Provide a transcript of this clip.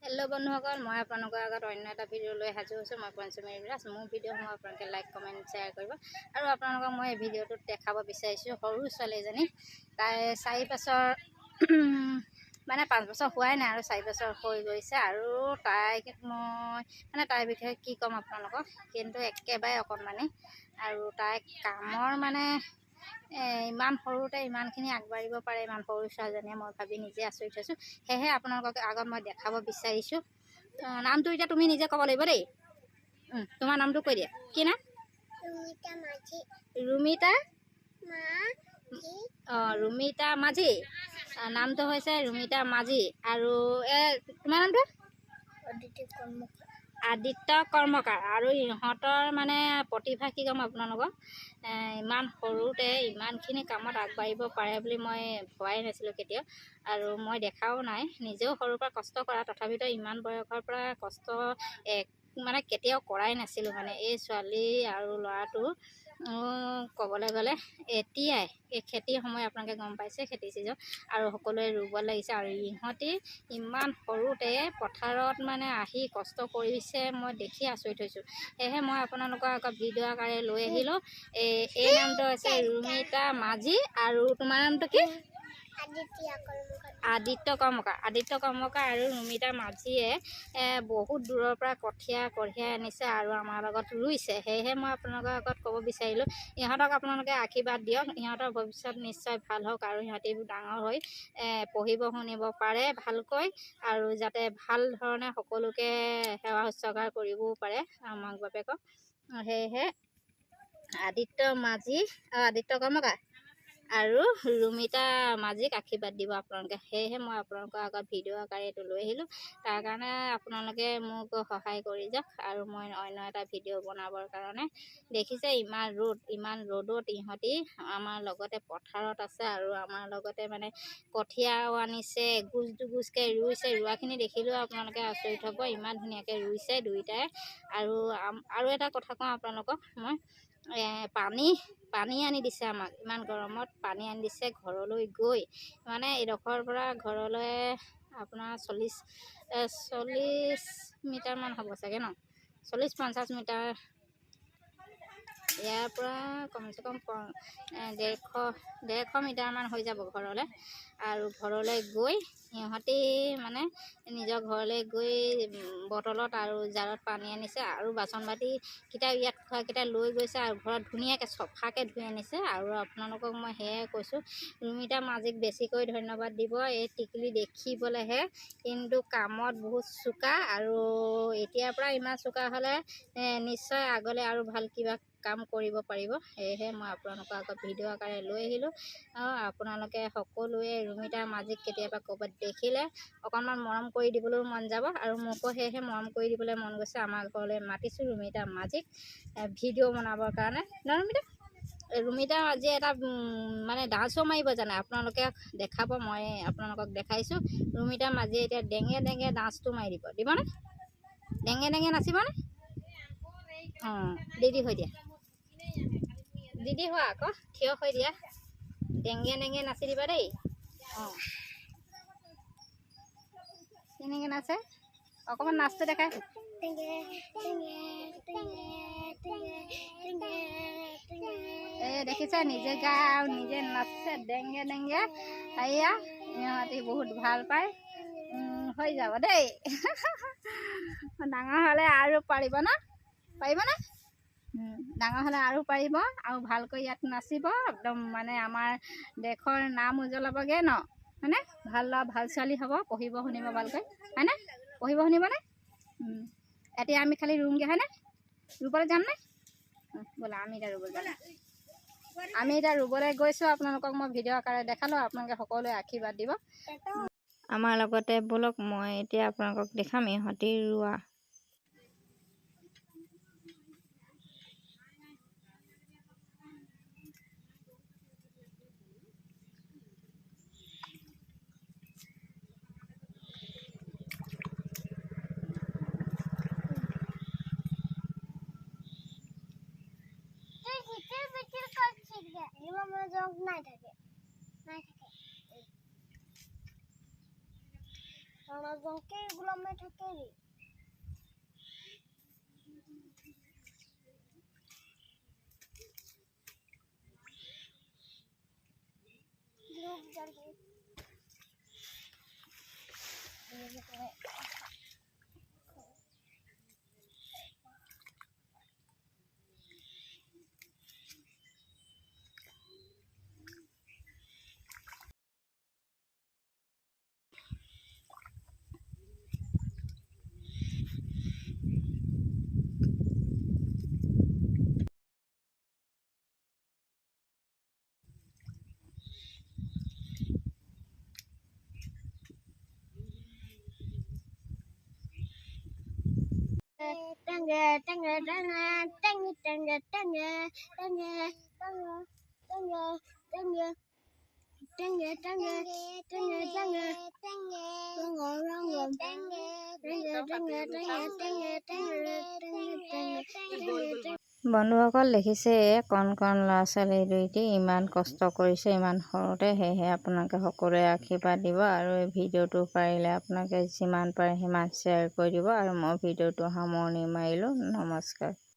Hello' বন্ধুসকল, মই আপোনালোকৰ আগত অন্য এটা ভিডিঅ' লৈ হাজিৰ হৈছোঁ। মই পঞ্চমী বিৰাজ। মোৰ ভিডিঅ'সমূহ আপোনালোকে লাইক কমেণ্ট শ্বেয়াৰ কৰিব। আৰু আপোনালোকক মই এই ভিডিঅ'টোত দেখাব বিচাৰিছোঁ সৰু ছোৱালী এজনী। তাই 4 বছৰ মানে 5 বছৰ হোৱাই নাই আৰু 4 বছৰ হৈ গৈছে। আৰু তাইক মই তাইৰ বিষয়ে কি ক'ম আপোনালোকক, কিন্তু একেবাৰে অকণমানি। আৰু তাইক কামৰ ইমান সৰুতে ইমানখিনি আগবাঢ়িব পাৰে ইমান সৰু ছোৱালীজনীয়ে, মই ভাবি নিজে আচৰিত হৈছোঁ। সেয়েহে আপোনালোকক আগত মই দেখাব বিচাৰিছোঁ। নামটো এতিয়া তুমি নিজে ক'ব লাগিব দেই। তোমাৰ নামটো কৈ দিয়া। কি নাম? ৰুমিতা ৰুমিতা মাঝি। নামটো হৈছে ৰুমিতা মাঝি। আৰু তোমাৰ নামটো? আদিত্য কৰ্মকাৰ। আৰু ইহঁতৰ প্ৰতিভা কি ক'ম আপোনালোকক, ইমান সৰুতে ইমানখিনি কামত আগবাঢ়িব পাৰে বুলি মই ভবাই নাছিলোঁ কেতিয়াও। আৰু মই দেখাও নাই, নিজেও সৰুৰ পৰা কষ্ট কৰা, তথাপিতো ইমান বয়সৰ পৰা কষ্ট কেতিয়াও কৰাই নাছিলোঁ। এই ছোৱালী আৰু ল'ৰাটো ক'বলৈ গ'লে এতিয়াই এই খেতিৰ সময় আপোনালোকে গম পাইছে, খেতি ছিজন আৰু সকলোৱে ৰুব লাগিছে। আৰু ইহঁতি ইমান সৰুতে পথাৰত আহি কষ্ট কৰিছে, মই দেখি আচৰিত হৈছোঁ। সেয়েহে মই আপোনালোকৰ আগত ভিডিঅ' আকাৰে লৈ আহিলোঁ। এই নামটো হৈছে ৰুমিতা মাঝি। আৰু তোমাৰ নামটো কি? আদিত্য কৰ্মকাৰ। আৰু ৰুমিতা মাঝিয়ে বহুত দূৰৰ পৰা কঢ়িয়াই আনিছে আৰু আমাৰ লগত ৰুইছে। সেয়েহে মই আপোনালোকৰ আগত ক'ব বিচাৰিলোঁ, ইহঁতক আপোনালোকে আশীৰ্বাদ দিয়ক। ইহঁতৰ ভৱিষ্যত নিশ্চয় ভাল হওক আৰু ইহঁতি ডাঙৰ হৈ পঢ়িব শুনিব পাৰে ভালকৈ, আৰু যাতে ভাল ধৰণে সকলোকে সেৱা শুশ্ৰূষা কৰিবও পাৰে মাক বাপেকক। সেয়েহে আদিত্য কৰ্মকাৰ আৰু ৰুমিতা মাঝিক আশীৰ্বাদ দিব আপোনালোকে। সেয়েহে মই আপোনালোকৰ আগত ভিডিঅ' আকাৰে এইটো লৈ আহিলোঁ। তাৰ কাৰণে আপোনালোকে মোক সহায় কৰি যাওক। আৰু মই অন্য এটা ভিডিঅ' বনাবৰ কাৰণে দেখিছে, ইমান ৰ'দত ইহঁতি আমাৰ লগতে পথাৰত আছে আৰু আমাৰ লগতে কঠীয়াও আনিছে, গুজকৈ ৰুইছে। ৰোৱাখিনি দেখিলেও আপোনালোকে আচৰিত হ'ব, ইমান ধুনীয়াকৈ ৰুইছে দুয়োটাই। আৰু এটা কথা কওঁ আপোনালোকক, মই পানী আনি দিছে আমাক। ইমান গৰমত পানী আনি দিছে ঘৰলৈ গৈ। এইডোখৰৰ পৰা ঘৰলৈ আপোনাৰ 40 মিটাৰমান হ'ব চাগে ন, 40-50 মিটাৰ। ইয়াৰ পৰা কমচে কম 150 মিটাৰমান হৈ যাব ঘৰলৈ। আৰু ঘৰলৈ গৈ সিহঁতি নিজৰ ঘৰলৈ গৈ বটলত আৰু জাৰত পানী আনিছে, আৰু বাচন বাতিকেইটা ইয়াত খোৱাকেইটা লৈ গৈছে, আৰু ঘৰত ধুনীয়াকৈ চফাকৈ ধুই আনিছে। আৰু আপোনালোকক মই সেয়াই কৈছোঁ, ৰুমিতা মাঝিক বেছিকৈ ধন্যবাদ দিব। এই টিকলি দেখিবলৈহে, কিন্তু কামত বহুত চোকা। আৰু এতিয়াৰ পৰা ইমান চোকা হ'লে নিশ্চয় আগলৈ আৰু ভাল কিবা কাম কৰিব পাৰিব। সেয়েহে মই আপোনালোকৰ আগত ভিডিঅ' আকাৰে লৈ আহিলোঁ। আপোনালোকে সকলোৱে ৰুমিতা মাঝিক কেতিয়াবা ক'ৰবাত দেখিলে অকণমান মৰম কৰি দিবলৈও মন যাব, আৰু মোকো সেয়েহে মৰম কৰি দিবলৈ মন গৈছে। আমাৰ ঘৰলৈ মাতিছোঁ ৰুমিতা মাঝিক ভিডিঅ' বনাবৰ কাৰণে। ৰুমিতা মাঝিয়ে এটা ডান্সো মাৰিব জানে, আপোনালোকে দেখাব। মই আপোনালোকক দেখাইছোঁ। ৰুমিতা মাঝিয়ে এতিয়া ডেঙে ডান্সটো মাৰি দিবনে? ডেঙে নাচিবনে? দিদি হৈ দিয়া, দিদি হোৱা আকৌ, থিয় হৈ দিয়া। ডেঙে নাচি দিবা দেই। কেনেকৈ নাচে অকণমান নাচটো দেখাই। দেখিছে, নিজে গায় আৰু নিজে নাচে ডেঙে। এয়া ইহঁতি বহুত ভাল পায়। হৈ যাব দেই। ডাঙৰ হ'লে আৰু পাৰিবনে? ডাঙৰ হ'লে আৰু পাৰিব, আৰু ভালকৈ ইয়াত নাচিব। একদম আমাৰ দেশৰ নাম উজ্বলাবগৈ ন, হয়নে? ভাল ল'ৰা ভাল ছোৱালী হ'ব, পঢ়িব শুনিব ভালকৈ, হয়নে? পঢ়িব শুনিবনে? এতিয়া আমি খালি ৰুমগৈ, হয়নে? ৰুবলৈ যামনে? ব'লা, আমি এতিয়া ৰুবলৈ গৈছোঁ। আপোনালোকক মই ভিডিঅ' আকাৰে দেখালোঁ। আপোনালোকে সকলোৱে আশীৰ্বাদ দিব আমাৰ লগতে। ব'লক, মই এতিয়া আপোনালোকক দেখাম ইহঁতি ৰোৱা। জনকে গোলামে থাকে রে লোক জানে Tenge tenge tenge tenge tenge tenge tenge tenge tenge tenge tenge tenge tenge বন্ধুসকল দেখিছে কণ কণ ল'ৰা ছোৱালী দুইটি ইমান কষ্ট কৰিছে ইমান সৰুতে, সেয়েহে আপোনালোকে সকলোৱে আশীৰ্বাদ দিব আৰু এই ভিডিঅ'টো পাৰিলে আপোনালোকে যিমান পাৰে সিমান শ্বেয়াৰ কৰি দিব। আৰু মই ভিডিঅ'টো সামৰণি মাৰিলোঁ। নমস্কাৰ।